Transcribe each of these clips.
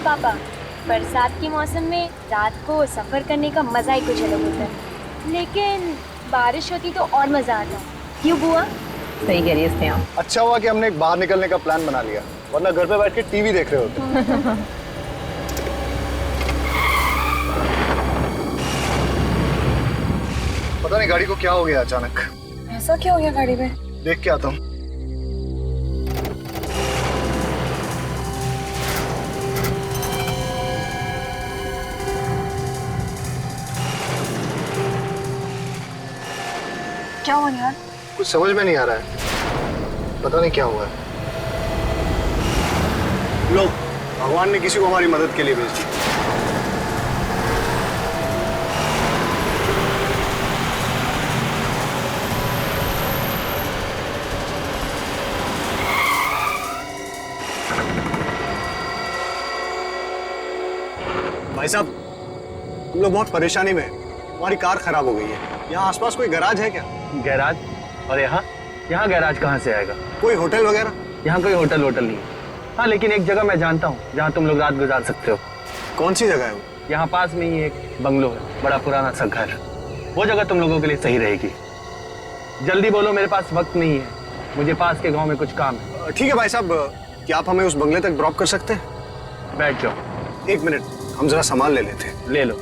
पापा, बरसात के मौसम में रात को सफर करने का मजा ही कुछ अलग होता है, लेकिन बारिश होती तो और मजा आता। क्यों बुआ? सही कह रही है स्नेहा। अच्छा हुआ कि हमने बाहर निकलने का प्लान बना लिया, वरना घर पे बैठ के टीवी देख रहे होते। पता नहीं गाड़ी को क्या हो गया अचानक। ऐसा क्या हो गया गाड़ी में? देख के आता हूँ। क्या हुआ यार? कुछ समझ में नहीं आ रहा है, पता नहीं क्या हुआ है। लो, भगवान ने किसी को हमारी मदद के लिए भेज दी। भाई साहब, हम लोग बहुत परेशानी में हैं। हमारी कार खराब हो गई है। यहाँ आसपास कोई गैराज है क्या? गैराज? और यहाँ गैराज कहाँ से आएगा? कोई होटल वगैरह? यहाँ कोई होटल नहीं है। हाँ, लेकिन एक जगह मैं जानता हूँ जहाँ तुम लोग रात गुजार सकते हो। कौन सी जगह है वो? यहाँ पास में ही एक बंगलो है, बड़ा पुराना सा घर। वो जगह तुम लोगों के लिए सही रहेगी। जल्दी बोलो, मेरे पास वक्त नहीं है, मुझे पास के गाँव में कुछ काम है। ठीक है भाई साहब, क्या आप हमें उस बंगले तक ड्रॉप कर सकते हैं? बैठ जाओ। एक मिनट, हम जरा सामान ले लेते हैं। ले लो।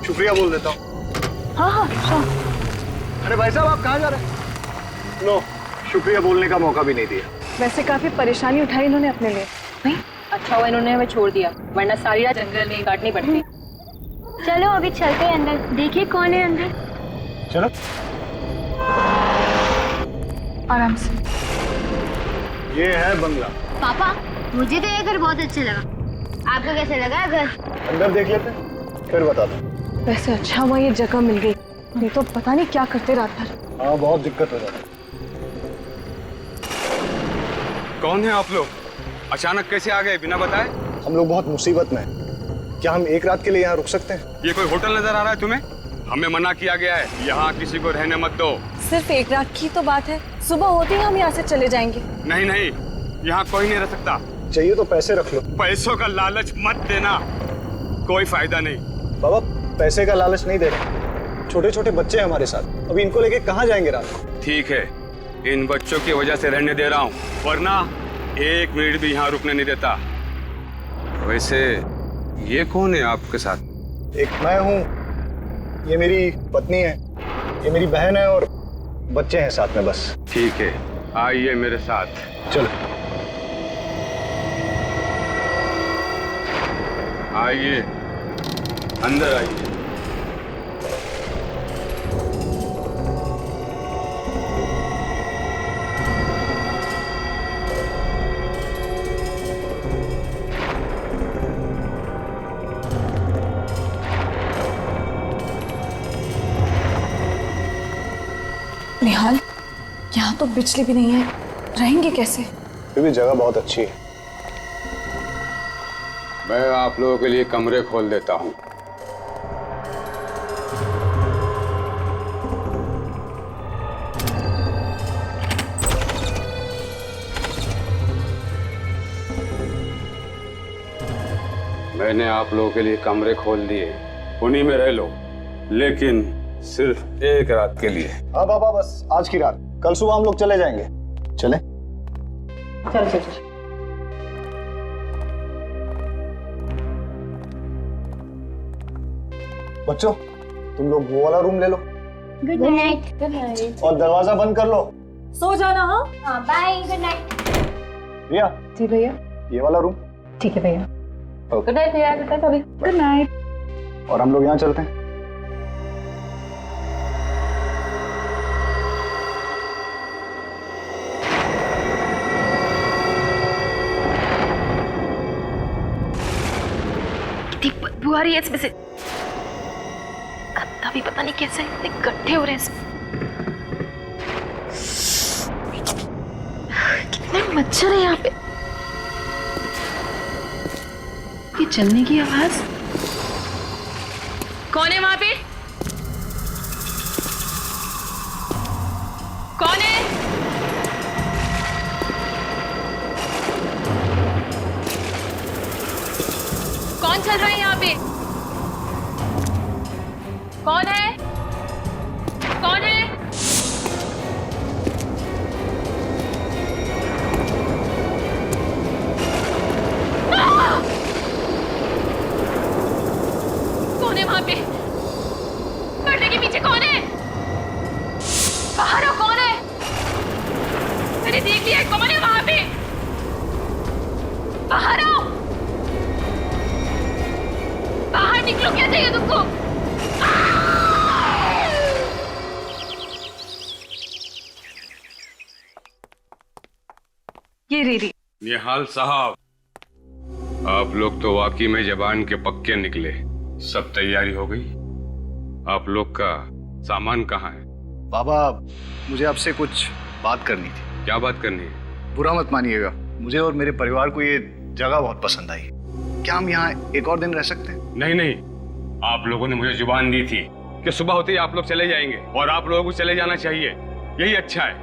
शुक्रिया बोल देता हूँ। हाँ, अरे भाई साहब, आप कहाँ जा रहे हैं? लो, शुक्रिया बोलने का मौका भी नहीं दिया। वैसे काफी परेशानी उठाई इन्होंने अपने लिए। नहीं, अच्छा हुआ इन्होंने हमें छोड़ दिया, वरना सारी रात जंगल में काटनी पड़ती। चलो अभी चलते हैं अंदर, देखिए कौन है अंदर। चलो। आराम से। ये है बंगला। पापा, मुझे तो ये घर बहुत अच्छा लगा, आपको कैसा लगा घर? अंदर देख लेते हैं, फिर बताता हूँ। वैसे अच्छा हुआ ये जगह मिल गई, नहीं तो पता नहीं क्या करते रात भर। हाँ, बहुत दिक्कत हो जाती है। कौन है आप लोग? अचानक कैसे आ गए बिना बताए? हम लोग बहुत मुसीबत में हैं। क्या हम एक रात के लिए यहाँ रुक सकते हैं? ये कोई होटल नजर आ रहा है तुम्हें? हमें मना किया गया है, यहाँ किसी को रहने मत दो। सिर्फ एक रात की तो बात है, सुबह होते ही हम यहाँ से चले जाएंगे। नहीं नहीं, यहाँ कोई नहीं रह सकता। चाहिए तो पैसे रख लो। पैसों का लालच मत देना, कोई फायदा नहीं। बाबा, पैसे का लालच नहीं दे रहे, छोटे छोटे बच्चे हैं हमारे साथ, अभी इनको लेके कहाँ जाएंगे रात को? ठीक है, इन बच्चों की वजह से रहने दे रहा हूँ, वरना एक मिनट भी यहाँ रुकने नहीं देता। वैसे ये कौन है आपके साथ? एक मैं हूँ, ये मेरी पत्नी है, ये मेरी बहन है और बच्चे हैं साथ में बस। ठीक है, आइए मेरे साथ। चलो। आइए, अंदर आइए। निहाल, यहाँ तो बिजली भी नहीं है, रहेंगे कैसे? फिर भी जगह बहुत अच्छी है। मैं आप लोगों के लिए कमरे खोल देता हूँ। मैंने आप लोगों के लिए कमरे खोल दिए, उन्हीं में रह लो, लेकिन सिर्फ एक रात के लिए। हाँ बाबा, बस आज की रात, कल सुबह हम लोग चले जाएंगे। चले? चलो चलो। बच्चों, तुम लोग वो वाला रूम ले लो गुड नाइट। Good night. और दरवाजा बंद कर लो। सो जाना। हाँ हाँ, बाय, गुड नाइट। रिया, जी भैया। ये वाला रूम। ठीक है भैया। गुड नाइट भैया, गुड नाइट अभी। Good night. और हम लोग यहाँ चलते हैं। गंदी बदबू आ रही है इसमें से। गंदा भी पता नहीं कैसे इतने गड्ढे हो रहे हैं इसमें। कितने मच्छर है यहाँ पे। ये चलने की आवाज। कौन है वहां पे? कौन है? कौन चल रहा है यहाँ पे? कौन है? कौन है? कौन है वहां पे? पर्दे के पीछे कौन है? बाहर हो, कौन है? मैंने देख लिया, कौन है वहां पे? बाहर आओ, बाहर निकलो, क्या चाहिए तुमको? ये रीरी। निहाल साहब, आप लोग तो वाकई में जबान के पक्के निकले। सब तैयारी हो गई? आप लोग का सामान कहाँ है? बाबा, मुझे आपसे कुछ बात करनी थी। क्या बात करनी है? बुरा मत मानिएगा, मुझे और मेरे परिवार को ये जगह बहुत पसंद आई। क्या हम यहाँ एक और दिन रह सकते हैं? नहीं नहीं, आप लोगों ने मुझे जुबान दी थी कि सुबह होते ही आप लोग चले जाएंगे, और आप लोगों को चले जाना चाहिए, यही अच्छा है।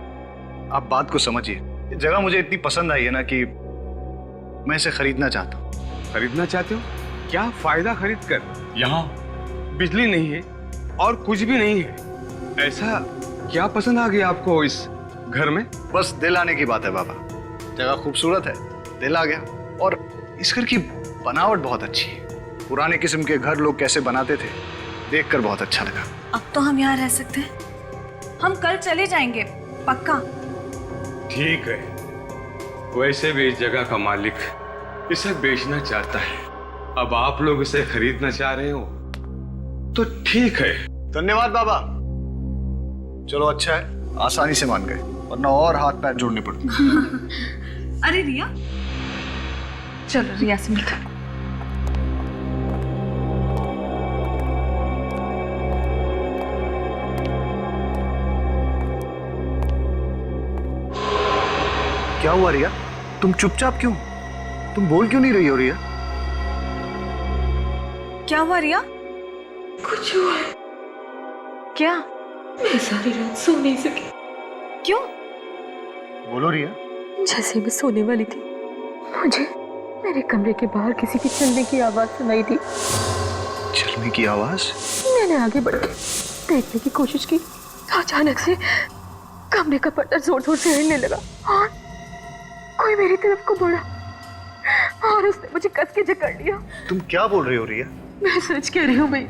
आप बात को समझिए, ये जगह मुझे इतनी पसंद आई है ना कि मैं इसे खरीदना चाहता हूँ। खरीदना चाहते हो? क्या फायदा खरीद कर? यहाँ बिजली नहीं है और कुछ भी नहीं है। ऐसा क्या पसंद आ गया आपको इस घर में? बस दिल आने की बात है बाबा। जगह खूबसूरत है, दिल आ गया। और इस घर की बनावट बहुत अच्छी है। पुराने किस्म के घर लोग कैसे बनाते थे, देखकर बहुत अच्छा लगा। अब तो हम यहाँ रह सकते हैं। हम कल चले जाएंगे, पक्का। ठीक है, वैसे भी इस जगह का मालिक इसे बेचना चाहता है। अब आप लोग इसे खरीदना चाह रहे हो तो ठीक है। धन्यवाद बाबा। चलो अच्छा है, आसानी से मान गए, वरना और हाथ पैर जोड़ने पड़ते। अरे रिया, चलो रिया से मिलते हैं। क्या हुआ रिया? तुम चुपचाप क्यों? तुम बोल क्यों नहीं रही हो रिया? क्या हुआ रिया? कुछ हुआ है। क्या? मैं सारी रात सो नहीं सकी। क्यों? बोलो रिया। जैसे मैं सोने वाली थी, मुझे मेरे कमरे के बाहर किसी की चलने की आवाज सुनाई दी। चलने की आवाज? मैंने आगे बढ़ के देखने की कोशिश की तो अचानक से कमरे का पर्दा जोर जोर से हिलने लगा और कोई मेरी तरफ को बढ़ा और उसने मुझे कस के जकड़ लिया। तुम क्या बोल रही हो रिया? मैं सच कह रही हूँ भैया,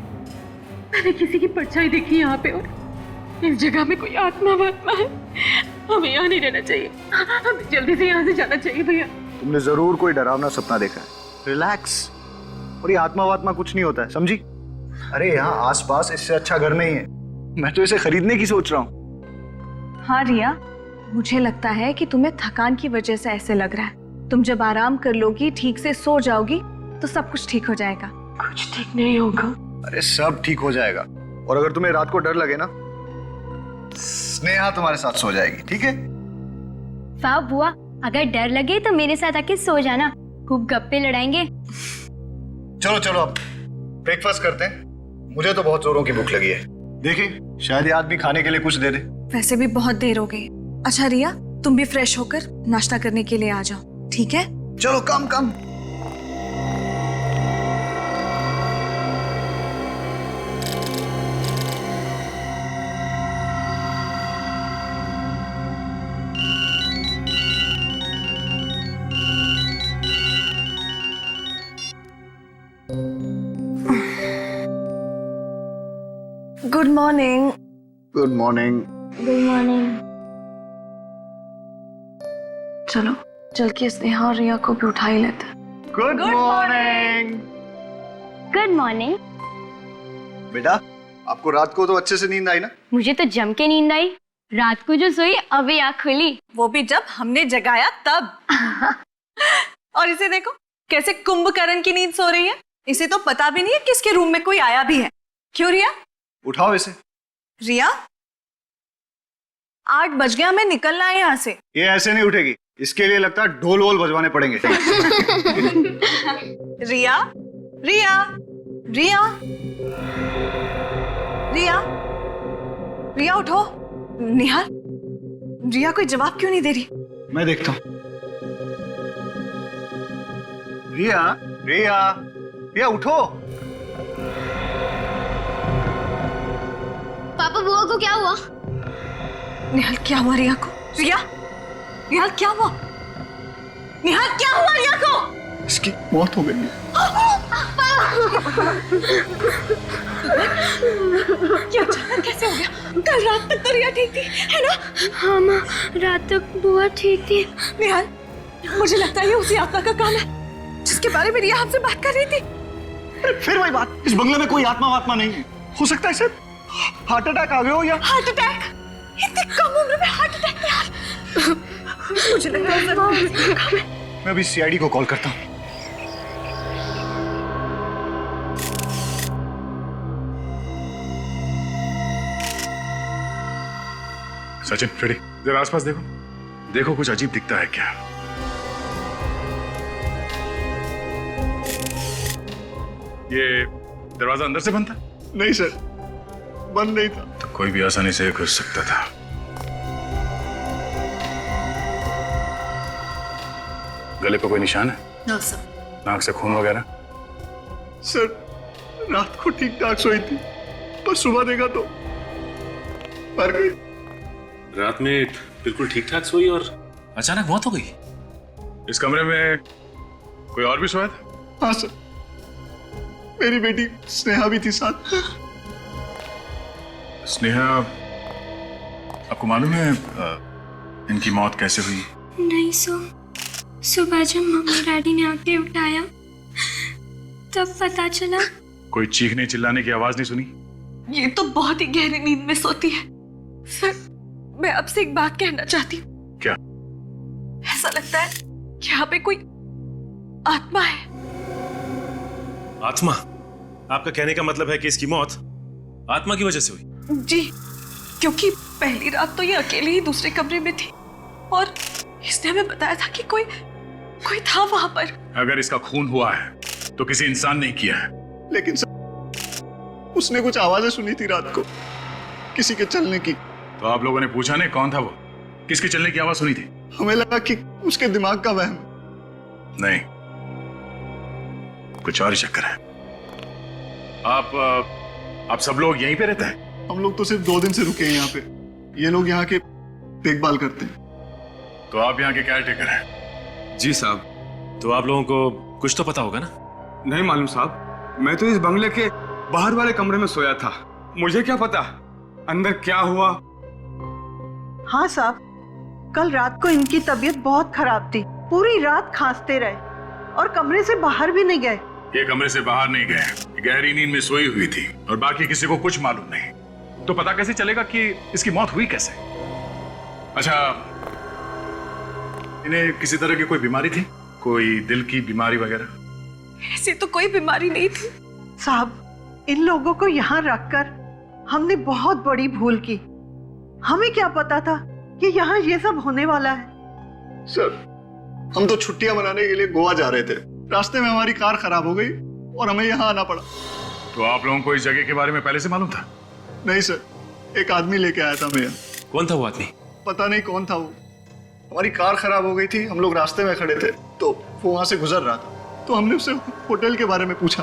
मैंने किसी की परछाई देखी यहाँ पे और इस जगह में कोई आत्मा वात्मा है। हमें यहाँ नहीं रहना चाहिए, हमें जल्दी से यहाँ से जाना चाहिए भैया। तुमने जरूर कोई डरावना सपना देखा है। रिलैक्स। और ये आत्मा वात्मा कुछ नहीं होता है, समझी? अरे यहाँ आसपास इससे अच्छा घर नहीं है। मैं तो इसे खरीदने की सोच रहा हूँ। हाँ रिया, मुझे लगता है कि तुम्हें थकान की वजह से ऐसे लग रहा है। तुम जब आराम कर लोगी, ठीक से सो जाओगी, तो सब कुछ ठीक हो जाएगा। कुछ ठीक नहीं होगा। अरे सब ठीक हो जाएगा। और अगर तुम्हें रात को डर लगे ना, स्नेहा तुम्हारे साथ सो जाएगी, ठीक है? वाह बुआ, अगर डर लगे तो मेरे साथ आके सो जाना, खूब गप्पे लड़ाएंगे। चलो चलो अब ब्रेकफास्ट करते हैं। मुझे तो बहुत जोरों की भूख लगी है। देखिए, शायद ये आदमी खाने के लिए कुछ दे दे। वैसे भी बहुत देर हो गई। अच्छा रिया, तुम भी फ्रेश होकर नाश्ता करने के लिए आ जाओ, ठीक है? चलो come come. Good morning. Good morning. Good morning. चलो चल के स्नेहा और रिया को भी उठा ही लेते हैं। Good morning. Good morning. बेटा, आपको रात को तो अच्छे से नींद आई ना? मुझे तो जम के नींद आई। रात को जो सोई अभी आँख खुली। वो भी जब हमने जगाया तब। और इसे देखो कैसे कुंभकर्ण की नींद सो रही है। इसे तो पता भी नहीं है किसके रूम में कोई आया भी है। क्यों रिया? उठाओ इसे। रिया 8 बज गया, हमें निकलना है यहाँ से। ये ऐसे नहीं उठेगी, इसके लिए लगता है ढोल वोल बजवाने पड़ेंगे। रिया रिया रिया रिया रिया उठो। निहाल, रिया कोई जवाब क्यों नहीं दे रही? मैं देखता हूँ। रिया रिया रिया उठो। पापा बुआ को क्या हुआ? निहाल क्या हुआ रिया को? रिया निहाल क्या हुआ? निहाल क्या हुआ रिया को? इसकी मौत हो गई है। क्या अचानक कैसे हो गया? कल रात तक तो रिया ठीक थी, है ना? हाँ माँ, रात तक बुआ ठीक थी। निहाल, मुझे लगता है ये उसी आत्मा का काम है जिसके बारे में रिया हमसे बात कर रही थी। अरे फिर वही बात, इस बंगले में कोई आत्मा वात्मा नहीं है। हो सकता है सर हार्ट अटैक आ गया हो या हार्ट अटैक? इतनी कम उम्र में हार्ट अटैक? निहाल, मुझे लगता है सर उसी का काम है। मैं अभी सीआईडी को कॉल करता हूँ। सचिन, रेडी? जरा आसपास देखो, देखो कुछ अजीब दिखता है क्या? ये दरवाजा अंदर से बंद था? नहीं सर, बंद नहीं था। तो कोई भी आसानी से घुस सकता था। गले पे कोई निशान है? No sir. नाक से खून वगैरह? सर रात को ठीक ठाक सोई थी, पर सुबह देखा तो मर गई। रात में बिल्कुल ठीक ठाक सोई और अचानक मौत हो गई। इस कमरे में कोई और भी सोया था? हाँ सर, मेरी बेटी स्नेहा भी थी साथ। स्नेहा, आपको मालूम है इनकी मौत कैसे हुई? नहीं सुबह जब मम्मी डैडी ने आके उठाया तब पता चला। कोई चीखने चिल्लाने की आवाज नहीं सुनी? ये तो बहुत ही गहरी नींद में सोती है। सर मैं आपसे एक बात कहना चाहती हूँ। क्या? ऐसा लगता है कि यहाँ पे कोई आत्मा है। आत्मा? आपका कहने का मतलब है कि इसकी मौत आत्मा की वजह से हुई? जी, क्योंकि पहली रात तो ये अकेले ही दूसरे कमरे में थी और इसने हमें बताया था कि कोई था वहां पर। अगर इसका खून हुआ है तो किसी इंसान ने किया है। लेकिन सर उसने कुछ आवाजें सुनी थी रात को, किसी के चलने की। तो आप लोगों ने पूछा नहीं कौन था वो? किसके चलने की आवाज सुनी थी? हमें लगा कि उसके दिमाग का वहम। नहीं, कुछ और ही चक्कर है। आप सब लोग यहीं पे रहते हैं? हम लोग तो सिर्फ 2 दिन से रुके हैं यहाँ पे। ये लोग यहाँ के देखभाल करते हैं। तो आप यहाँ के केयर टेकर हैं? जी साहब। तो आप लोगों को कुछ तो पता होगा ना? नहीं मालूम साहब, मैं तो इस बंगले के बाहर वाले कमरे में सोया था। मुझे क्या पता अंदर क्या हुआ। हाँ साहब, कल रात को इनकी तबीयत बहुत खराब थी, पूरी रात खांसते रहे और कमरे से बाहर भी नहीं गए। ये कमरे से बाहर नहीं गए, गहरी नींद में सोई हुई थी और बाकी किसी को कुछ मालूम नहीं। तो पता कैसे चलेगा कि इसकी मौत हुई कैसे? अच्छा, इन्हें किसी तरह की कोई बीमारी थी? कोई दिल की बीमारी वगैरह? ऐसी तो कोई बीमारी नहीं थी साहब, इन लोगों को यहाँ रखकर हमने बहुत बड़ी भूल की। हमें क्या पता था कि यहाँ ये सब होने वाला है। सर हम तो छुट्टियां मनाने के लिए गोवा जा रहे थे, रास्ते में हमारी कार खराब हो गई और हमें यहाँ आना पड़ा। तो आप लोगों को इस जगह के बारे में पहले से मालूम था? नहीं सर, एक आदमी लेके आया था हमें। कौन था वो आदमी? पता नहीं कौन था वो। हमारी कार खराब हो गई थी, हम लोग रास्ते में खड़े थे तो वो वहां से गुजर रहा था। तो हमने उससे होटल के बारे में पूछा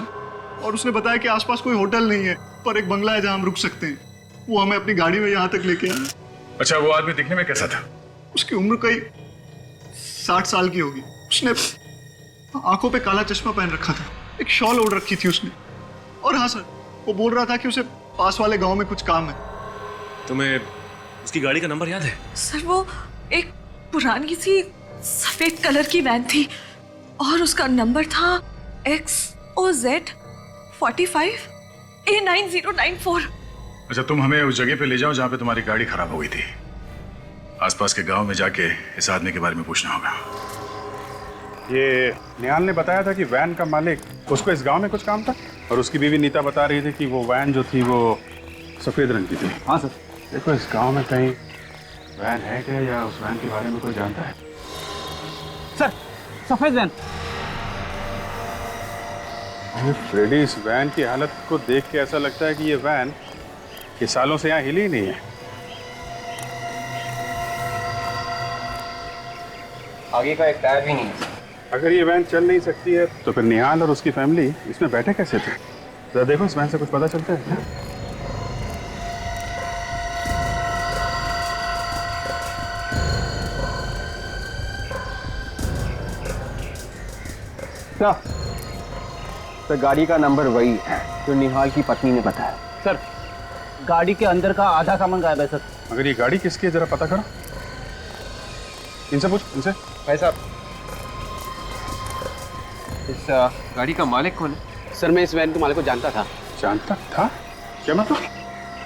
और उसने बताया कि आसपास कोई होटल नहीं है, पर एक बंगला है जहां हम रुक सकते हैं। वो हमें अपनी गाड़ी में यहाँ तक लेके आया। अच्छा, वो आदमी दिखने में कैसा था? उसकी उम्र कई 60 साल की होगी। उसने आंखों पे काला चश्मा पहन रखा था, एक शॉल ओढ़ रखी थी उसने। और हाँ सर, वो बोल रहा था कि उसे पास वाले गांव में कुछ काम है। तुम्हें उसकी गाड़ी का नंबर याद है? सर वो एक पुरानी सी सफेद कलर की वैन थी और उसका नंबर था XOZ 45 A9094। अच्छा, तुम हमें उस जगह पे ले जाओ जहाँ पे तुम्हारी गाड़ी खराब हो गई थी। आसपास के गांव में जाके इस आदमी के बारे में पूछना होगा। ये निहाल ने बताया था कि वैन का मालिक उसको इस गांव में कुछ काम था और उसकी बीवी नीता बता रही थी कि वो वैन जो थी वो सफेद रंग की थी। हाँ सर। देखो इस गांव में कहीं वैन है क्या या उस वैन के बारे में कोई जानता है? सर सफेद वैन। फ्रेडी, इस वैन की हालत को देख के ऐसा लगता है कि ये वैन ये सालों से यहाँ हिली ही नहीं है। आगे का एक टायर भी नहीं है। अगर ये वैन चल नहीं सकती है तो फिर निहाल और उसकी फैमिली इसमें बैठे कैसे थे? जरा देखो इस वैन से कुछ पता चलता है क्या? सर गाड़ी का नंबर वही है जो निहाल की पत्नी ने बताया। सर गाड़ी के अंदर का आधा सामान गायब है सर। अगर ये गाड़ी किसकी है जरा पता करो। इनसे पूछ, इनसे। भाई साहब, इस गाड़ी का मालिक कौन है? सर मैं इस वैन के मालिक को जानता था। जानता था? क्या मतलब?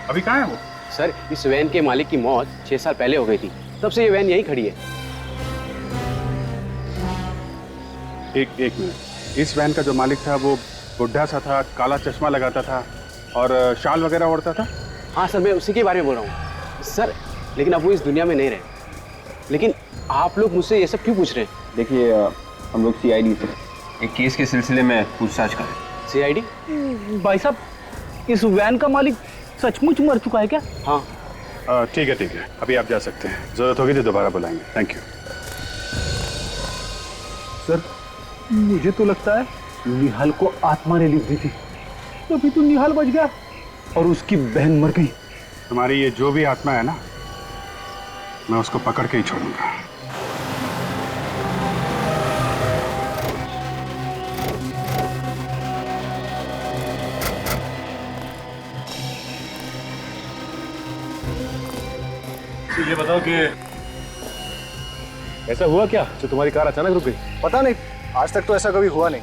अभी कहाँ है वो? सर इस वैन के मालिक की मौत 6 साल पहले हो गई थी, तब से ये वैन यहीं खड़ी है। एक मिनट, इस वैन का जो मालिक था वो बुढ़ा सा था, काला चश्मा लगाता था और शाल वगैरह ओढ़ता था? हाँ सर मैं उसी के बारे में बोल रहा हूँ सर, लेकिन अब वो इस दुनिया में नहीं रहे। लेकिन आप लोग मुझसे ये सब क्यों पूछ रहे हैं? देखिए हम लोग CID से एक केस के सिलसिले में पूछताछ करें। CID? भाई साहब इस वैन का मालिक सचमुच मर चुका है क्या? हाँ ठीक है, अभी आप जा सकते हैं। जरूरत होगी तो दोबारा बुलाएंगे। Thank you. सर मुझे तो लगता है निहाल को आत्मा ने लिख दी थी, तभी तो निहाल बच गया और उसकी बहन मर गई। तुम्हारी ये जो भी आत्मा है ना, मैं उसको पकड़ के ही छोड़ूंगा। ये बताओ कि ऐसा हुआ क्या जो तुम्हारी कार अचानक रुक गई? पता नहीं, आज तक तो ऐसा कभी हुआ नहीं।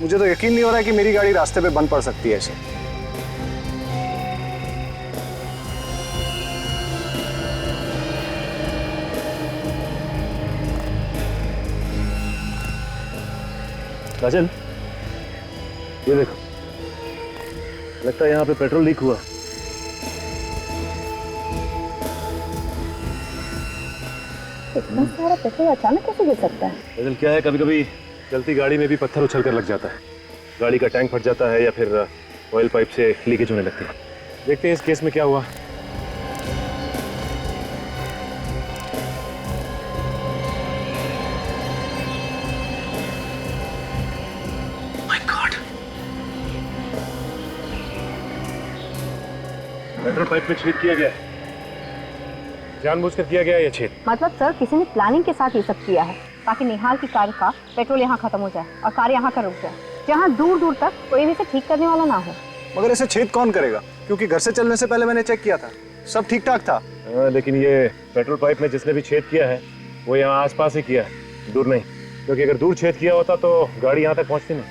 मुझे तो यकीन नहीं हो रहा है कि मेरी गाड़ी रास्ते पे बंद पड़ सकती है ऐसे। राजन ये देखो, लगता है यहाँ पे पेट्रोल लीक हुआ। इतना सारा पेट्रोल अचानक कैसे गिर सकता है? राजन क्या है, कभी कभी चलती गाड़ी में भी पत्थर उछल कर लग जाता है, गाड़ी का टैंक फट जाता है या फिर ऑयल पाइप से लीकेज होने लगती है। देखते हैं इस केस में क्या हुआ। पेट्रोल पाइप में छेद किया गया है, जानबूझकर किया गया है ये छेद। मतलब सर किसी ने प्लानिंग के साथ ये सब किया है ताकि निहाल की कार का पेट्रोल यहाँ खत्म हो जाए और कार यहाँ का रुक जाए, जहाँ दूर दूर तक कोई भी इसे ठीक करने वाला ना हो। मगर ऐसे छेद कौन करेगा? क्योंकि घर से चलने से पहले मैंने चेक किया था, सब ठीक ठाक था। लेकिन ये पेट्रोल पाइप में जिसने भी छेद किया है वो यहाँ आसपास ही किया है, दूर नहीं, क्योंकि अगर दूर छेद किया होता तो गाड़ी यहाँ तक पहुँचती नहीं।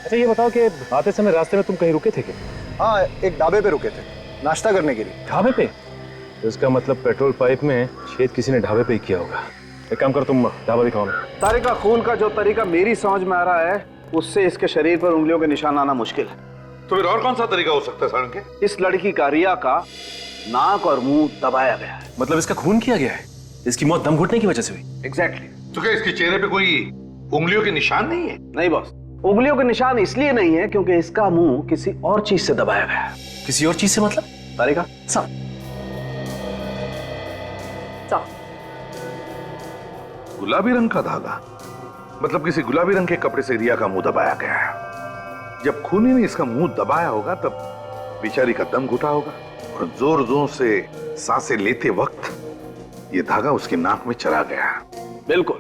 अच्छा ये बताओ कि आते समय रास्ते में तुम कहीं रुके थे क्या? हाँ, एक ढाबे पे रुके थे नाश्ता करने के लिए। ढाबे पे? इसका मतलब पेट्रोल पाइप में छेद किसी ने ढाबे पे ही किया होगा। एक काम कर, तुम ढाबा दिखाओ ना। तारिका खून का जो तरीका मेरी समझ में आ रहा है उससे इसके शरीर पर उंगलियों के निशान आना मुश्किल है। तो फिर और कौन सा तरीका हो सकता है सारंगे? इस लड़की का रिया का नाक और मुंह दबाया गया है। मतलब इसका खून किया गया है, इसकी मौत दम घुटने की वजह से हुई? एग्जैक्टली। तो क्या इसके चेहरे पे कोई उंगलियों के निशान नहीं है? नहीं बॉस, उंगलियों के निशान इसलिए नहीं है क्योंकि इसका मुंह किसी और चीज से दबाया गया है। किसी और चीज से मतलब? तारिका सब गुलाबी रंग का धागा, मतलब किसी गुलाबी रंग के कपड़े से रिया का मुंह दबाया गया है। जब खूनी ने इसका मुंह दबाया होगा तब बेचारी का दम घुटा होगा और जोर जोर से सांसें लेते वक्त ये धागा उसकी नाक में चला गया। बिल्कुल।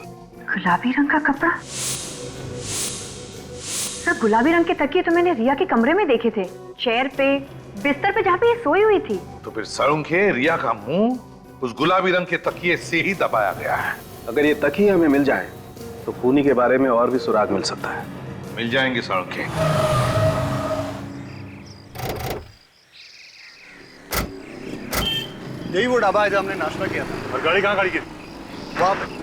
गुलाबी रंग का कपड़ा? सर गुलाबी रंग के तकिए तो मैंने रिया के कमरे में देखे थे, चेयर पे, बिस्तर पे जहाँ पे ये सोई हुई थी। तो फिर सारंगे रिया का मुंह उस गुलाबी रंग के तकिए से ही दबाया गया है। अगर ये तकिए हमें मिल जाए तो खूनी के बारे में और भी सुराग मिल सकता है। मिल जाएंगे सारंगे। यही वो ढाबा है जहाँ हमने नाश्ता किया था। और गाड़ी कहाँ खड़ी की? वहाँ पे।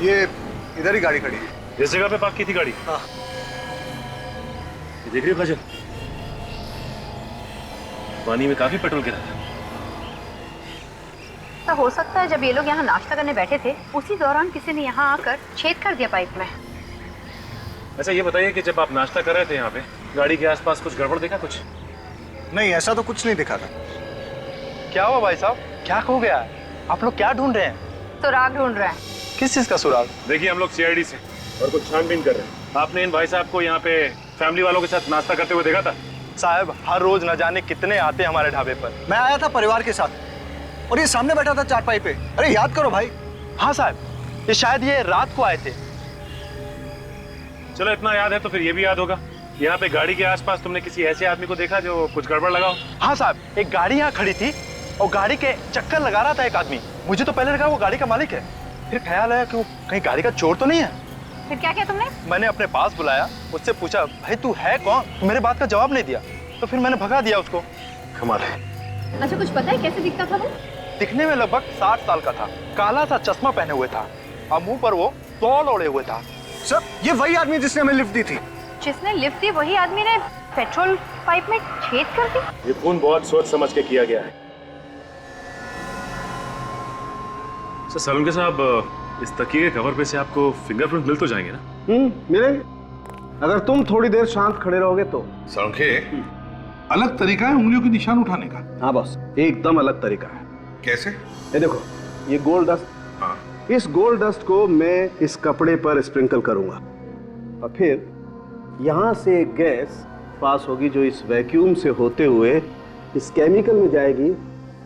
ये इधर ही गाड़ी खड़ी है। जिस जगह पे पार्क की थी गाड़ी? हाँ। ये देख रही हो काजल, पानी में काफी पेट्रोल गिरा था। तो हो सकता है जब ये लोग यहाँ नाश्ता करने बैठे थे उसी दौरान किसी ने यहाँ आकर छेद कर दिया पाइप में। अच्छा ये बताइए कि जब आप नाश्ता कर रहे थे यहाँ पे गाड़ी के आसपास कुछ गड़बड़ देखा? कुछ नहीं, ऐसा तो कुछ नहीं दिखा था। क्या हुआ भाई साहब, क्या खो गया है? आप लोग क्या ढूंढ रहे हैं? सुराग ढूंढ रहे हैं। किस चीज का सुराग? देखिए हम लोग सीआईडी से और कुछ छानबीन कर रहे हैं। आपने इन भाई साहब को यहाँ पे फैमिली वालों के साथ नाश्ता करते हुए देखा था? साहब हर रोज न जाने कितने आते हैं हमारे ढाबे पर। मैं आया था परिवार के साथ और ये सामने बैठा था चारपाई पे। अरे याद करो भाई। हाँ साहब, ये शायद ये रात को आए थे। चलो इतना याद है तो फिर ये भी याद होगा, यहाँ पे गाड़ी के आसपास तुमने किसी ऐसे आदमी को देखा जो कुछ गड़बड़ लगा हो? हाँ साहब, एक गाड़ी यहाँ खड़ी थी और गाड़ी के चक्कर लगा रहा था एक आदमी। मुझे तो पहले लगा वो गाड़ी का मालिक है, फिर ख्याल आया कि वो कहीं गाड़ी का चोर तो नहीं है। फिर क्या किया तुमने? मैंने अपने पास बुलाया, उससे पूछा भाई तू है कौन? तो मेरे बात का जवाब नहीं दिया, तो फिर मैंने भगा दिया उसको। कमाल है। अच्छा कुछ पता है कैसे दिखता था वो? दिखने में लगभग 60 साल का था, काला सा चश्मा पहने हुए था और मुंह पर वो तौल ओढ़े हुए था। सर ये वही आदमी जिसने हमें लिफ्ट दी थी। जिसने लिफ्ट दी वही आदमी ने पेट्रोल पाइप में छेद कर दी? ये खून बहुत सोच समझ के किया गया है। सलून के साहब, इस तकिए के कवर पे से आपको फिंगरप्रिंट मिल तो जाएंगे ना? मिलेंगे, अगर तुम थोड़ी देर शांत खड़े रहोगे तो। सड़के अलग तरीका है उंगलियों के निशान उठाने का। हाँ बॉस, एकदम अलग तरीका है। कैसे? ये देखो, ये गोल्ड डस्ट। हाँ। इस गोल्ड डस्ट को मैं इस कपड़े पर स्प्रिंकल करूंगा और फिर यहाँ से गैस पास होगी जो इस वैक्यूम से होते हुए इस केमिकल में जाएगी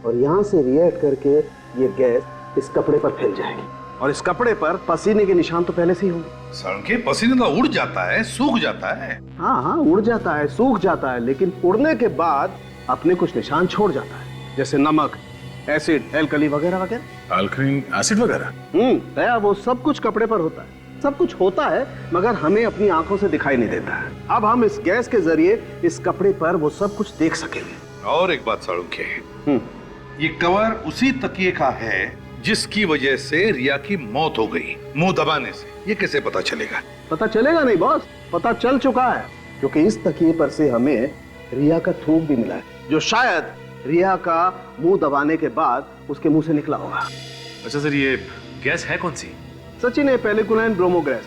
और यहाँ से रिएक्ट करके ये गैस इस कपड़े पर फैल जाएगी और इस कपड़े पर पसीने के निशान तो पहले से ही होंगे। सड़के पसीना तो उड़ जाता है, सूख जाता है। हाँ हाँ, उड़ जाता है, सूख जाता है, लेकिन उड़ने के बाद अपने कुछ निशान छोड़ जाता है, जैसे नमक, एसिड, एल्कली वगैरह वगैरह। अल्कलीन एसिड वगैरह? दया, वो सब कुछ कपड़े पर होता है। सब कुछ होता है मगर हमें अपनी आंखों से दिखाई नहीं देता है। अब हम इस गैस के जरिए इस कपड़े पर वो सब कुछ देख सकेंगे। और एक बात सड़के, ये कवर उसी तकिए का है जिसकी वजह से रिया की मौत हो गई, मुंह दबाने से। ये कैसे पता चलेगा? पता चलेगा नहीं बॉस, पता चल चुका है, क्योंकि इस तकिए पर से हमें रिया का थूक भी मिला है जो शायद रिया का मुंह दबाने के बाद उसके मुंह से निकला होगा। अच्छा सर, ये गैस है कौन सी? सचिन, है पेलिकुलाइन bromo gas.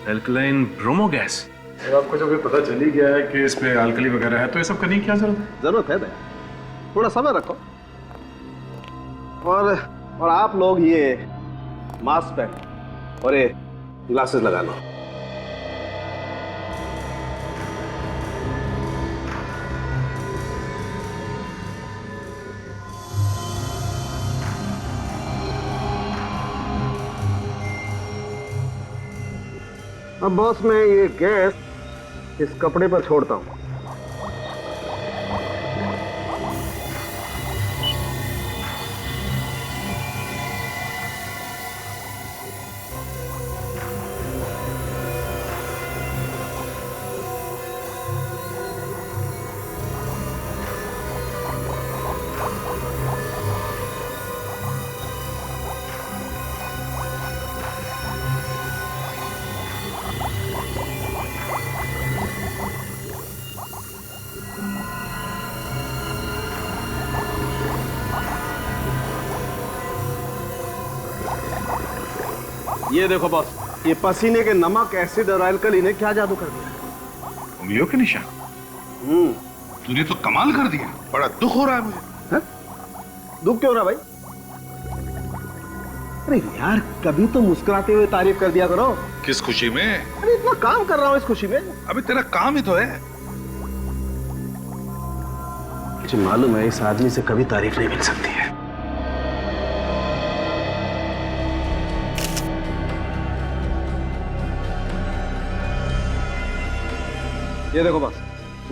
Alkaline bromo gas? तो आपको जब ये पता चल ही गया है कि इस पे अल्कली वगैरह है तो ये सब करने की क्या जरूरत है? जरूरत है दया, थोड़ा समय रखो। और आप लोग ये मास्क पहन और ये ग्लासेस लगा लो। अब बॉस, मैं ये गैस इस कपड़े पर छोड़ता हूं। ये देखो बॉस, ये पसीने के नमक, एसिड और एल्कली ने क्या जादू कर दिया। उंगलियों के निशान? तूने तो कमाल कर दिया, बड़ा दुख हो रहा है मुझे। है? दुख क्यों रहा भाई? अरे यार, कभी तो मुस्कुराते हुए तारीफ कर दिया करो। किस खुशी में? अरे इतना काम कर रहा हूं इस खुशी में। अभी तेरा काम ही तो है। मुझे मालूम है इस आदमी से कभी तारीफ नहीं मिल सकती है। ये देखो बस,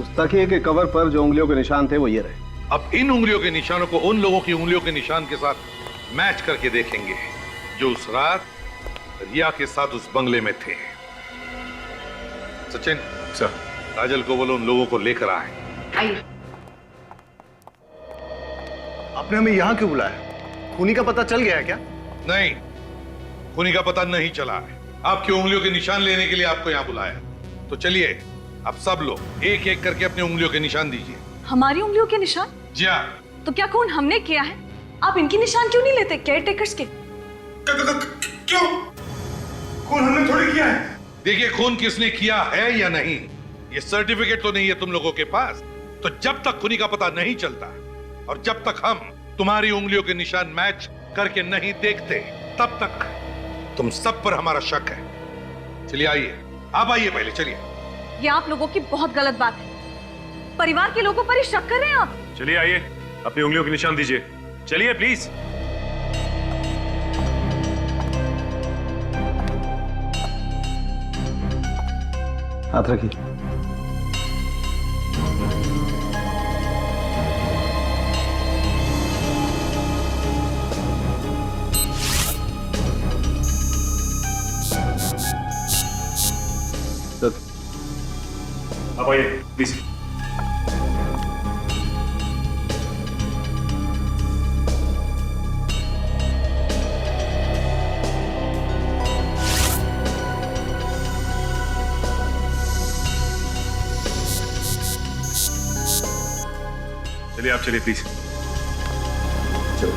उस तकिए के कवर पर जो उंगलियों के निशान थे वो ये रहे। अब इन उंगलियों के निशानों को उन लोगों की उंगलियों के निशान के साथ मैच करके देखेंगे जो उस रात रिया के साथ उस बंगले में थे। सचिन सर, काजल को बोलो उन लोगों को लेकर आए। आइए। आपने हमें यहाँ क्यों बुलाया? खूनी का पता चल गया है क्या? नहीं, खूनी का पता नहीं चला है। आपकी उंगलियों के निशान लेने के लिए आपको यहाँ बुलाया। तो चलिए अब सब लोग एक एक करके अपनी उंगलियों के निशान दीजिए। हमारी उंगलियों के निशान? जी हाँ। तो क्या खून हमने किया है? आप इनके निशान क्यों नहीं लेते, केयर टेकर्स के? क्यों? खून हमने थोड़ी किया है। देखिए, खून किसने किया है या नहीं, ये सर्टिफिकेट तो नहीं है तुम लोगों के पास। तो जब तक खूनी का पता नहीं चलता और जब तक हम तुम्हारी उंगलियों के निशान मैच करके नहीं देखते, तब तक तुम सब पर हमारा शक है। चलिए आइए, आप आइए पहले, चलिए। ये आप लोगों की बहुत गलत बात है। परिवार के लोगों पर ही शक कर रहे हैं आप। चलिए आइए, अपनी उंगलियों के निशान दीजिए। चलिए प्लीज। हाथ रखिए। आप आइए प्लीज। चलिए आप चलिए प्लीज। चलो।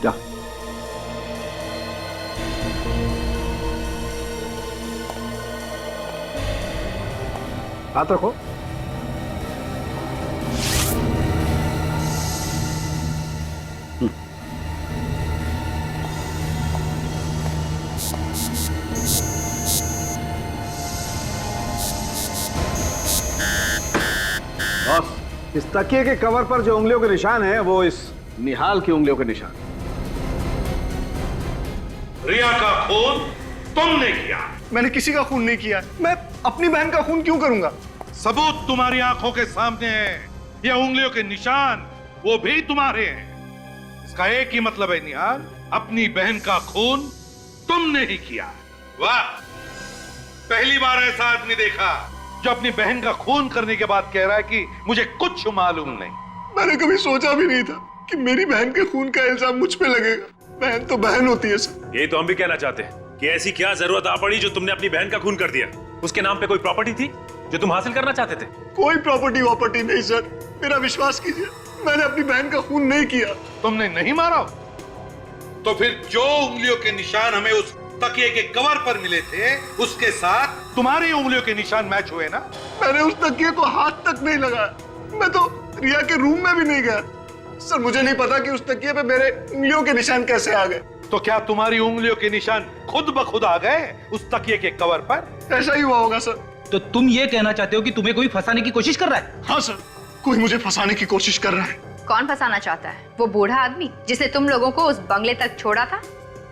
जा। हाथ रखो। बॉस, इस तकिए के कवर पर जो उंगलियों के निशान है वो इस निहाल की उंगलियों के निशान। रिया का खून तुमने किया। मैंने किसी का खून नहीं किया। मैं अपनी बहन का खून क्यों करूंगा? सबूत तुम्हारी आंखों के सामने है। ये उंगलियों के निशान वो भी तुम्हारे हैं। इसका एक ही मतलब है निहाल, अपनी बहन का खून तुमने ही किया। वाह, पहली बार ऐसा आदमी देखा जो अपनी बहन का खून करने के बाद कह रहा है कि मुझे कुछ मालूम नहीं। मैंने कभी सोचा भी नहीं था कि मेरी बहन के खून का इल्जाम मुझ पे लगेगा। बहन तो बहन होती है सर। यही तो हम भी कहना चाहते हैं कि ऐसी क्या जरूरत आ पड़ी जो तुमने अपनी बहन का खून कर दिया। उसके नाम पे कोई प्रॉपर्टी थी जो तुम हासिल करना चाहते थे? कोई प्रॉपर्टी वॉपर्टी नहीं सर, मेरा विश्वास कीजिए, मैंने अपनी बहन का खून नहीं किया। तुमने नहीं मारा? तो फिर जो उंगलियों के निशान हमें उस तकिए के कवर पर मिले थे, उसके साथ तुम्हारी उंगलियों के निशान मैच हुए ना? मैंने उस तकिए को हाथ तक नहीं लगाया। मैं तो रिया के रूम में भी नहीं गया। सर, मुझे नहीं पता कि उस तकिए पे मेरे उंगलियों के निशान कैसे आ गए। तो क्या तुम्हारी उंगलियों के निशान खुद ब खुद आ गए उस तकिए के कवर पर? ऐसा ही हुआ होगा सर। तो तुम ये कहना चाहते हो कि तुम्हें कोई फंसाने की कोशिश कर रहा है? हाँ सर, कोई मुझे फंसाने की कोशिश कर रहा है। कौन फंसाना चाहता है? वो बूढ़ा आदमी जिसने तुम लोगों को उस बंगले तक छोड़ा था,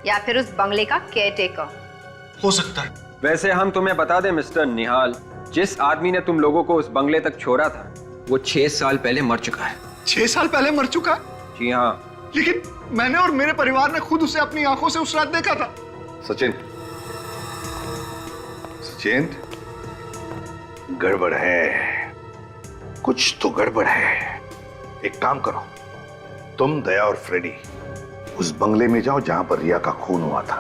या फिर उस बंगले का केयरटेकर? हो सकता है। वैसे हम तुम्हें बता दें मिस्टर निहाल, जिस आदमी ने तुम लोगों को उस बंगले तक छोड़ा था वो 6 साल पहले मर चुका है। 6 साल पहले मर चुका? जी हाँ। लेकिन मैंने और मेरे परिवार ने खुद उसे अपनी आंखों से उस रात देखा था। सचिन, सचिन, गड़बड़ है, कुछ तो गड़बड़ है। एक काम करो, तुम, दया और फ्रेडी उस बंगले में जाओ जहां पर रिया का खून हुआ था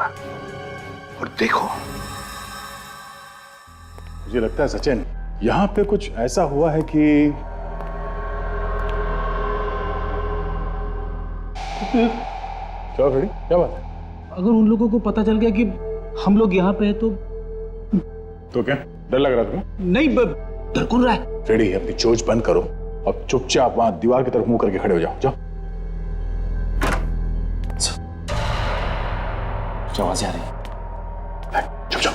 और देखो। मुझे लगता है सचिन, यहाँ पे कुछ ऐसा हुआ है कि क्या फ्रेडी, क्या बात है? अगर उन लोगों को पता चल गया कि हम लोग यहाँ पे हैं तो क्या डर लग रहा तुम्हें? नहीं, डर कौन रहा है? फ्रेडी, अपनी चोंच बंद करो और चुपचाप वहां दीवार की तरफ मुंह करके खड़े हो जाओ। जाओ, आवाज़ें आ रही है। चुप जाओ।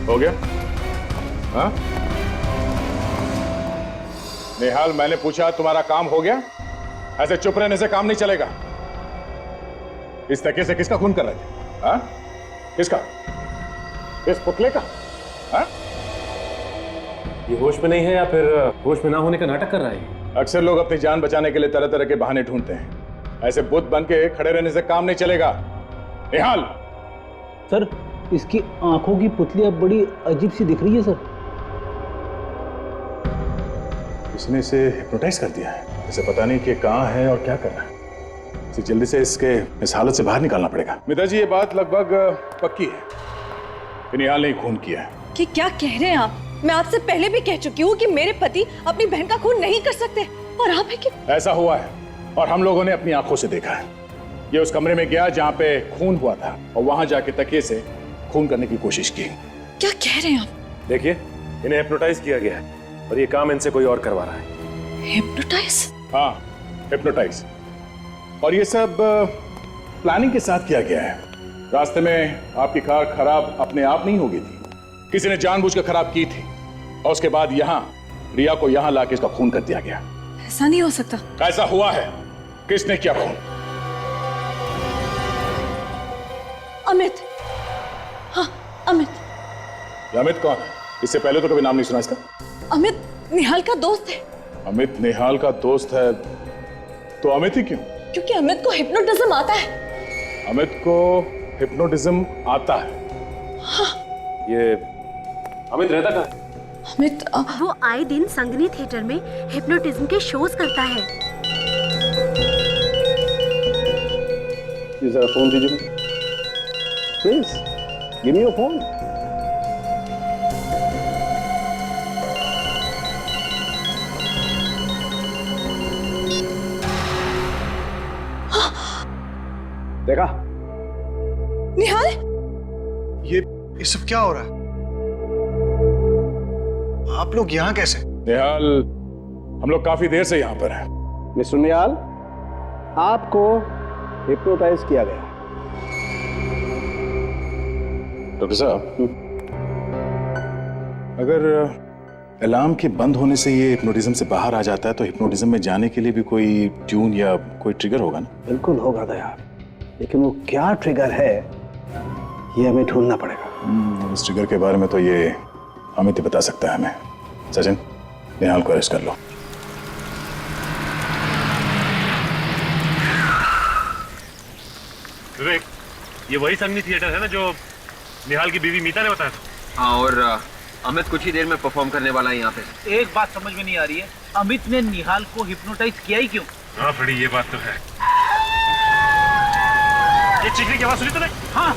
हो गया? हाँ? निहाल, मैंने पूछा तुम्हारा काम हो गया? ऐसे चुप रहने से काम नहीं चलेगा। इस तरीके से किसका खून कर रहे थे? हाँ? किसका? इस पुतले का? हाँ? ये होश में नहीं है या फिर होश में ना होने का नाटक कर रहा है? अक्सर लोग अपनी जान बचाने के लिए तरह तरह के बहाने ढूंढते हैं। ऐसे बुत बन के खड़े रहने से काम नहीं चलेगा। निहाल! सर, इसकी आंखों की पुतली अब बड़ी अजीब सी दिख रही है सर। इसने इसे हिप्नोटाइज कर दिया है। इसे पता नहीं कि कहाँ है और क्या कर रहा है। इसे जल्दी से इस हालत से बाहर निकालना पड़ेगा। मिता जी, ये बात लगभग पक्की है कि निहाल ने खून किया है। कि क्या कह रहे हैं आप? मैं आपसे पहले भी कह चुकी हूँ कि मेरे पति अपनी बहन का खून नहीं कर सकते, और आप है कि ऐसा हुआ है और हम लोगों ने अपनी आंखों से देखा है। ये उस कमरे में गया जहाँ पे खून हुआ था और वहां जाके तकिए से खून करने की कोशिश की। क्या कह रहे हैं आप? देखिए, इन्हें हिप्नोटाइज किया गया है और ये काम इनसे कोई और करवा रहा है। हिप्नोटाइज? हाँ, हिप्नोटाइज। और ये सब प्लानिंग के साथ किया गया है। रास्ते में आपकी कार खराब अपने आप नहीं हो गई थी, किसी ने जानबूझकर खराब की थी और उसके बाद यहाँ रिया को यहाँ लाके इसका खून कर दिया गया। ऐसा नहीं हो सकता। ऐसा हुआ है। किसने किया खून? अमित। हाँ, अमित। ये अमित कौन है? इससे पहले तो कभी नाम नहीं सुना इसका। अमित निहाल का दोस्त है। अमित निहाल का दोस्त है तो अमित ही क्यों? क्योंकि अमित को हिप्नोटिज्म आता है। अमित को हिप्नोटिज्म आता है? हाँ। ये अमित रहता कहाँ? अमित वो आए दिन संगनी थिएटर में हिप्नोटिज्म के शोज करता है। जरा फोन दीजिए please. Give me your phone. देखा? निहाल, ये सब क्या हो रहा है? आप लोग यहाँ कैसे? निहाल, हम लोग काफी देर से यहाँ पर हैं। मिस्टर निहाल, आपको हिप्नोटाइज किया गया। डॉक्टर साहब, अगर अलार्म के बंद होने से ये हिप्नोटिज्म से बाहर आ जाता है तो हिप्नोटिज्म में जाने के लिए भी कोई ट्यून या कोई ट्रिगर होगा ना? बिल्कुल होगा दया, लेकिन वो क्या ट्रिगर है ये हमें ढूंढना पड़ेगा। उस ट्रिगर के बारे में तो ये अमित ही बता सकता है हमें। सचिन, निहाल को अरेस्ट कर लो। विवेक, ये वही संगनी थिएटर है ना जो निहाल की बीवी मीता ने बताया था? हाँ, और अमित कुछ ही देर में परफॉर्म करने वाला है यहाँ पे। एक बात समझ में नहीं आ रही है, अमित ने निहाल को हिप्नोटाइज किया ही क्यों? हाँ फ्रेडी, ये बात तो है। ये चीखने की आवाज सुनी तूने? हाँ।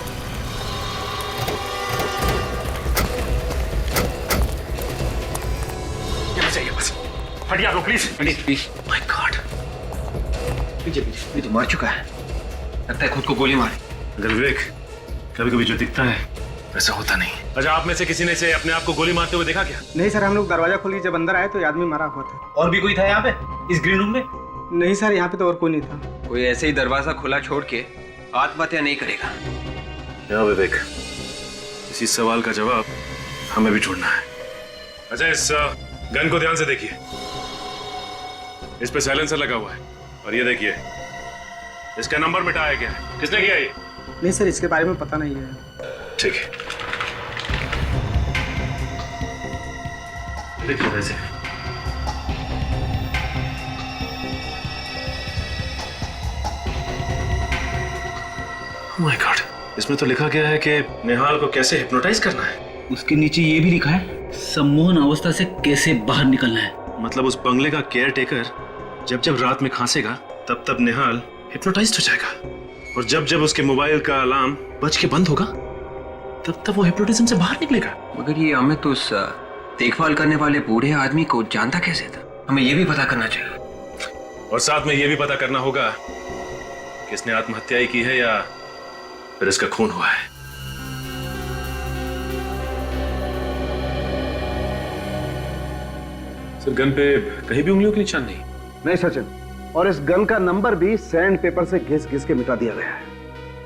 बस हटिए आप लोग प्लीज। प्लीज। माय गॉड, ये तो मार चुका है। लगता है खुद को गोली मारी। अगर विवेक, कभी कभी जो दिखता है वैसा होता नहीं। अच्छा, आप में से किसी ने से अपने आप को गोली मारते हुए देखा क्या? नहीं सर, हम लोग दरवाजा खोली जब अंदर आए तो ये आदमी मारा हुआ था। और भी कोई था यहाँ पे इस ग्रीन रूम में? नहीं सर, यहाँ पे तो और कोई नहीं था। कोई ऐसे ही दरवाजा खुला छोड़ के आत्महत्या नहीं करेगा। हाँ विवेक, इसी सवाल का जवाब हमें भी ढूंढना है। अच्छा, इस गन को ध्यान से देखिए। इस पे साइलेंसर लगा हुआ है और ये देखिए इसका नंबर मिटाया गया है। किसने किया ये? नहीं सर, इसके बारे में पता नहीं है। ठीक है, देखिए वैसे। माय गॉड, इसमें तो लिखा गया है कि निहाल को कैसे हिप्नोटाइज करना है। उसके नीचे ये भी लिखा है सम्मोहन अवस्था से कैसे बाहर निकलना है। मतलब उस बंगले का केयर टेकर जब जब रात में खांसेगा तब तब निहाल हिप्नोटाइज्ड हो जाएगा, और जब जब उसके मोबाइल का अलार्म बज के बंद होगा तब तब वो हिप्नोटिज्म से बाहर निकलेगा। मगर ये अमित उस देखभाल करने वाले बूढ़े आदमी को जानता कैसे था? हमें ये भी पता करना चाहिए। और साथ में ये भी पता करना होगा कि इसने आत्महत्या ही की है या फिर इसका खून हुआ है। सर, गन पे कहीं भी उंगलियों के निशान नहीं? नहीं सचिन, और इस गन का नंबर भी सैंड पेपर से घिस घिस के मिटा दिया गया है।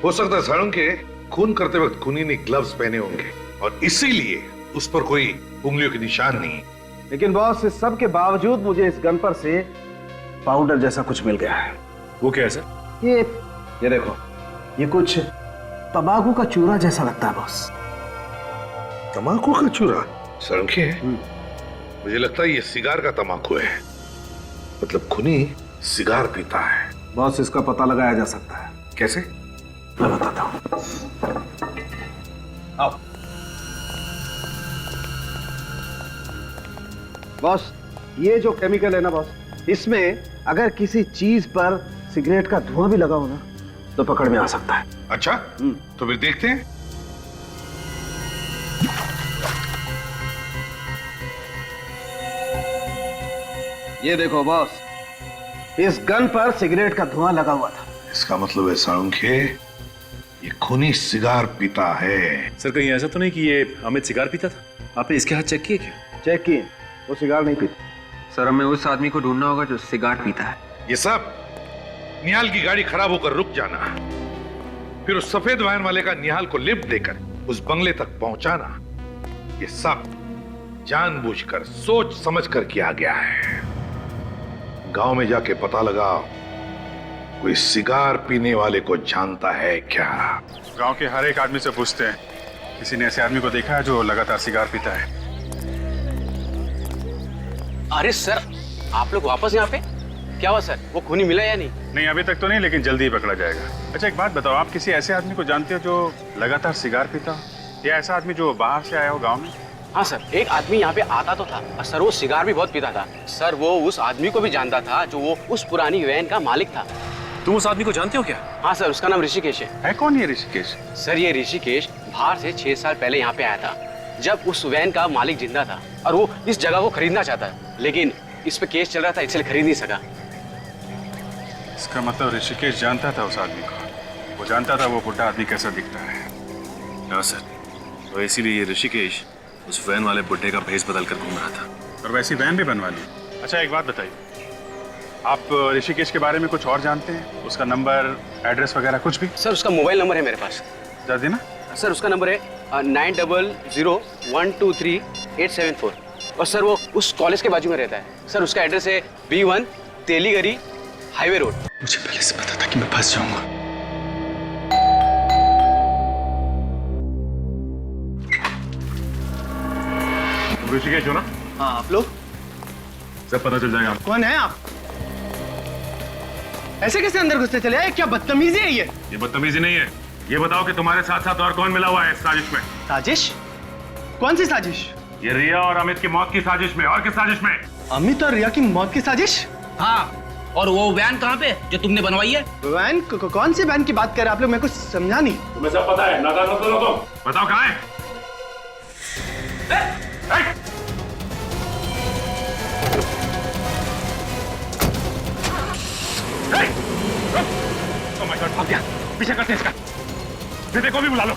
हो सकता है सारंग के खून करते वक्त खूनी ने ग्लव्स पहने होंगे और इसीलिए उस पर कोई उंगलियों के निशान नहीं। लेकिन बॉस, इस सब के बावजूद मुझे इस गन पर से पाउडर जैसा कुछ मिल गया है। वो क्या है सर? ये देखो, ये कुछ तंबाकू का चूरा जैसा लगता है बॉस। तंबाकू का चूरा? सड़के मुझे लगता है ये सिगार का तंबाकू है। मतलब खूनी सिगार पीता है। बॉस, इसका पता लगाया जा सकता है। कैसे? मैं बताता हूँ। आओ बॉस, ये जो केमिकल है ना बॉस, इसमें अगर किसी चीज पर सिगरेट का धुआं भी लगा हो ना तो पकड़ में आ सकता है। अच्छा, तो फिर देखते हैं। ये देखो बॉस, इस गन पर सिगरेट का धुआं लगा हुआ था। इसका मतलब है साळुंखे, ये खूनी सिगार पीता है। सर कहीं ऐसा तो नहीं कि ये अमित सिगार पीता था? आपने इसके हाथ चेक किए क्या? चेक किए, वो सिगार नहीं पीता। सर, हमें उस आदमी को ढूंढना होगा जो सिगार पीता है। ये सब निहाल की गाड़ी खराब होकर रुक जाना, फिर उस सफेद वैन वाले का निहाल को लिफ्ट देकर उस बंगले तक पहुंचाना, ये सब जानबूझकर सोच समझकर किया गया है। गांव में जाके पता लगाओ कोई सिगार पीने वाले को जानता है क्या। गांव के हर एक आदमी से पूछते हैं, किसी ने ऐसे आदमी को देखा है जो लगातार सिगार पीता है? अरे सर, आप लोग वापस यहाँ पे? क्या हुआ सर, वो खूनी मिला या नहीं? नहीं, अभी तक तो नहीं, लेकिन जल्दी ही पकड़ा जाएगा। अच्छा, एक बात बताओ, आप किसी ऐसे आदमी को जानते हो जो लगातार सिगार पीता हो, या ऐसा आदमी जो बाहर से आया हो गांव में? हाँ सर, एक आदमी यहाँ पे आता तो था और सर वो सिगार भी बहुत पीता था। सर वो उस आदमी को भी जानता था जो वो उस पुरानी वैन का मालिक था। तुम उस आदमी को जानते हो क्या? हाँ सर, उसका नाम ऋषिकेश है। कौन ये ऋषिकेश? सर ये ऋषिकेश बाहर से 6 साल पहले यहाँ पे आया था, जब उस वैन का मालिक जिंदा था और वो इस जगह को खरीदना चाहता है, लेकिन इस पे केस चल रहा था इसलिए खरीद नहीं सका। इसका मतलब ऋषिकेश जानता था उस आदमी को, वो जानता था वो बुढ़ा आदमी कैसा दिखता है। हाँ सर, तो इसीलिए ये ऋषिकेश उस वैन वाले बुड्ढे का भेस बदल कर घूम रहा था। और वैसी वैन भी बनवा ली। अच्छा, एक बात बताइए, आप ऋषिकेश के बारे में कुछ और जानते हैं? उसका नंबर, एड्रेस वगैरह कुछ भी? सर उसका मोबाइल नंबर है मेरे पास। जरा देना। सर उसका नंबर है 9001238874 और सर वो उस कॉलेज के बाजू में रहता है। सर उसका एड्रेस है B1 तेलीगरी हाईवे रोड। मुझे पहले से पता था कि मैं फंस जाऊंगा। ऋषिकेश हो ना? हाँ, आप लोग? सब पता चल जाएगा। कौन है आप? ऐसे कैसे अंदर घुसते चले आए? क्या बदतमीजी है ये? ये बदतमीजी नहीं है। ये बताओ कि तुम्हारे साथ साथ और कौन मिला हुआ है इस साजिश में? साजिश? कौन सी साजिश? ये रिया और अमित की मौत की साजिश में। और किस साजिश में? अमित और रिया की मौत की साजिश? हाँ, और वो वैन कहाँ पे जो तुमने बनवाई है? वैन? कौन सी वैन की बात कर रहे हैं आप लोग? मेरे को समझा नहीं। तुम्हें सब पता है, नादान मत बनो तुम। बताओ कहाँ है? Oh my God, भाग गया। पीछे करते हैं इसका। विवेक को भी बुला लो।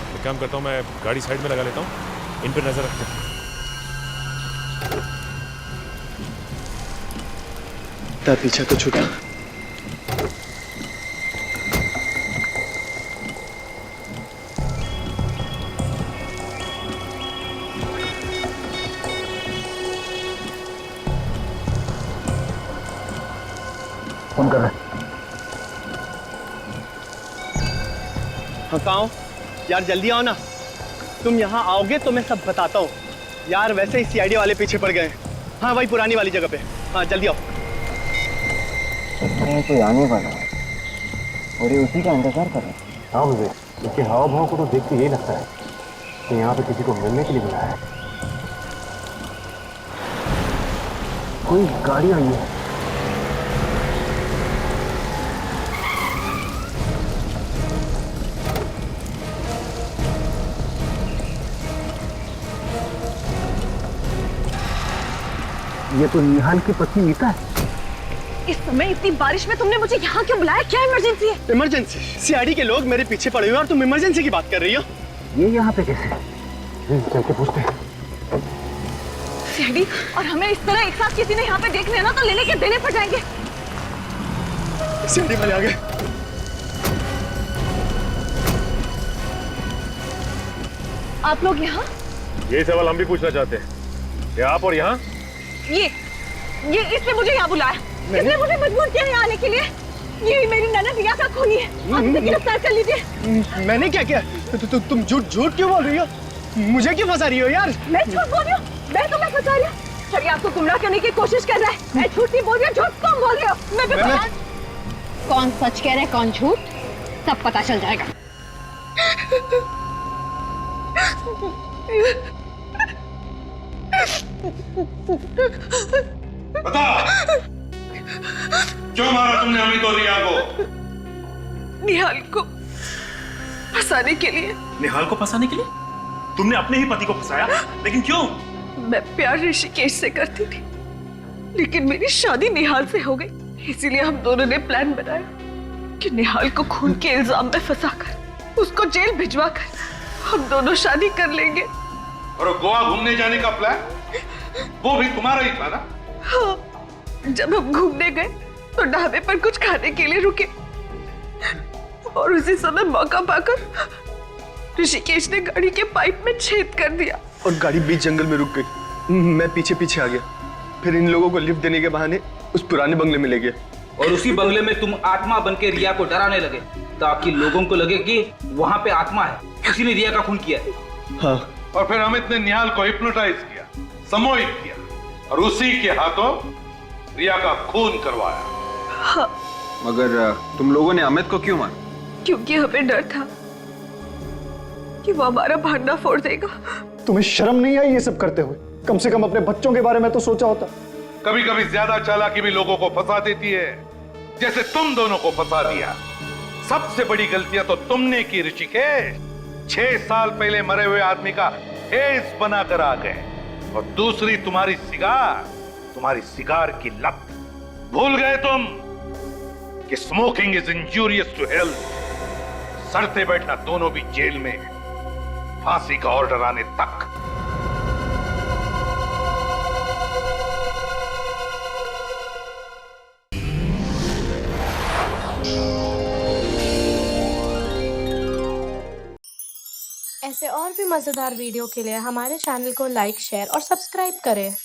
एक काम करता हूँ, मैं गाड़ी साइड में लगा लेता हूँ, इन पर नजर रखते हैं। पीछा तो छूटा। फोन कर रहा है। हाँ, कहाँ हो? यार जल्दी आओ ना। तुम यहाँ आओगे तो मैं सब बताता हूँ। यार वैसे ही CID वाले पीछे पड़ गए। हाँ, वही पुरानी वाली जगह पे। हाँ, जल्दी आओ। कोई आने वाला है और ये उसी का इंतजार कर रहा है। हाँ मुझे इसके हाव भाव को तो देख के यही लगता है कि यहाँ पे किसी को मिलने के लिए बुलाया है। कोई गाड़ी आई है। ये तो निहाल की पत्नी नीता है। इस समय इतनी बारिश में तुमने मुझे यहाँ क्यों बुलाया? क्या इमरजेंसी है? इमरजेंसी? सीआईडी के लोग मेरे पीछे पड़े हुए हैं और तुम इमरजेंसी की बात कर रही हो? ये यहाँ पे कैसे? चल के पूछते हैं। सीआईडी और हमें इस तरह एक साथ किसी ने यहाँ पे देख लिया ना तो लेने के देने पड़ जाएंगे। सीआईडी वाले आ गए। आप लोग यहाँ? ये सवाल हम भी पूछना चाहते हैं कि आप और यहाँ? ये इसने मुझे यहाँ बुलाया। इसने मुझे मजबूर किया यहाँ आने के लिए। ये मेरी ननद रिया का खूनी है। आप इसे गिरफ्तार कर लीजिए। मैंने क्या किया? तुम झूठ क्यों बोल रही हो? मुझे क्यों फंसा रही हो यार? मैं झूठ बोल रही हूँ? मैं तुम्हें फंसा रही हूँ? चलिए आपको गुमराह करने की कोशिश कर रहा है। मैं झूठ नहीं बोल रही हूँ। झूठ कौन बोल रही हो? मैं भी कौन सच कह रहा है कौन झूठ सब पता चल जाएगा। बता, क्यों मारा तुमने अमित और रिया को? निहाल को फंसाने के लिए। निहाल को फंसाने के लिए? तुमने अपने ही पति को फंसाया, लेकिन क्यों? मैं प्यार ऋषिकेश से करती थी, लेकिन मेरी शादी निहाल से हो गई। इसीलिए हम दोनों ने प्लान बनाया कि निहाल को खून के इल्जाम में फंसाकर उसको जेल भिजवाकर हम दोनों शादी कर लेंगे। और गोवा घूमने जाने का प्लान वो भी तुम्हारा ही था ना? हाँ, जब हम घूमने गए तो ढाबे पर कुछ खाने के लिए रुके और उसी समय मौका पाकर ऋषिकेश ने गाड़ी के पाइप में छेद कर दिया और गाड़ी बीच जंगल में रुक गई। मैं पीछे पीछे आ गया। फिर इन लोगों को लिफ्ट देने के बहाने उस पुराने बंगले में ले गया। और उसी बंगले में तुम आत्मा बन के रिया को डराने लगे ताकि लोगों को लगे कि वहां पे आत्मा है, किसी ने रिया का खून किया है। हाँ। और फिर अमित ने निहाल को हिप्नोटाइज किया, सम्मोहित किया और उसी के हाथों रिया का खून करवाया। हाँ। मगर तुम लोगों ने अमित को क्यों मारा? क्योंकि हमें डर था कि वो हमारा भांडा फोड़ देगा। तुम्हें शर्म नहीं आई ये सब करते हुए? कम से कम अपने बच्चों के बारे में तो सोचा होता। कभी कभी ज्यादा चालाकी भी लोगों को फंसा देती है, जैसे तुम दोनों को फंसा दिया। सबसे बड़ी गलतियां तो तुमने की ऋषिकेश। 6 साल पहले मरे हुए आदमी का फेस बनाकर आ गए। और दूसरी तुम्हारी सिगार की लत। भूल गए तुम कि smoking is injurious to health. सड़ते बैठना दोनों भी जेल में, फांसी का ऑर्डर आने तक। ऐसे और भी मज़ेदार वीडियो के लिए हमारे चैनल को लाइक, शेयर और सब्सक्राइब करें।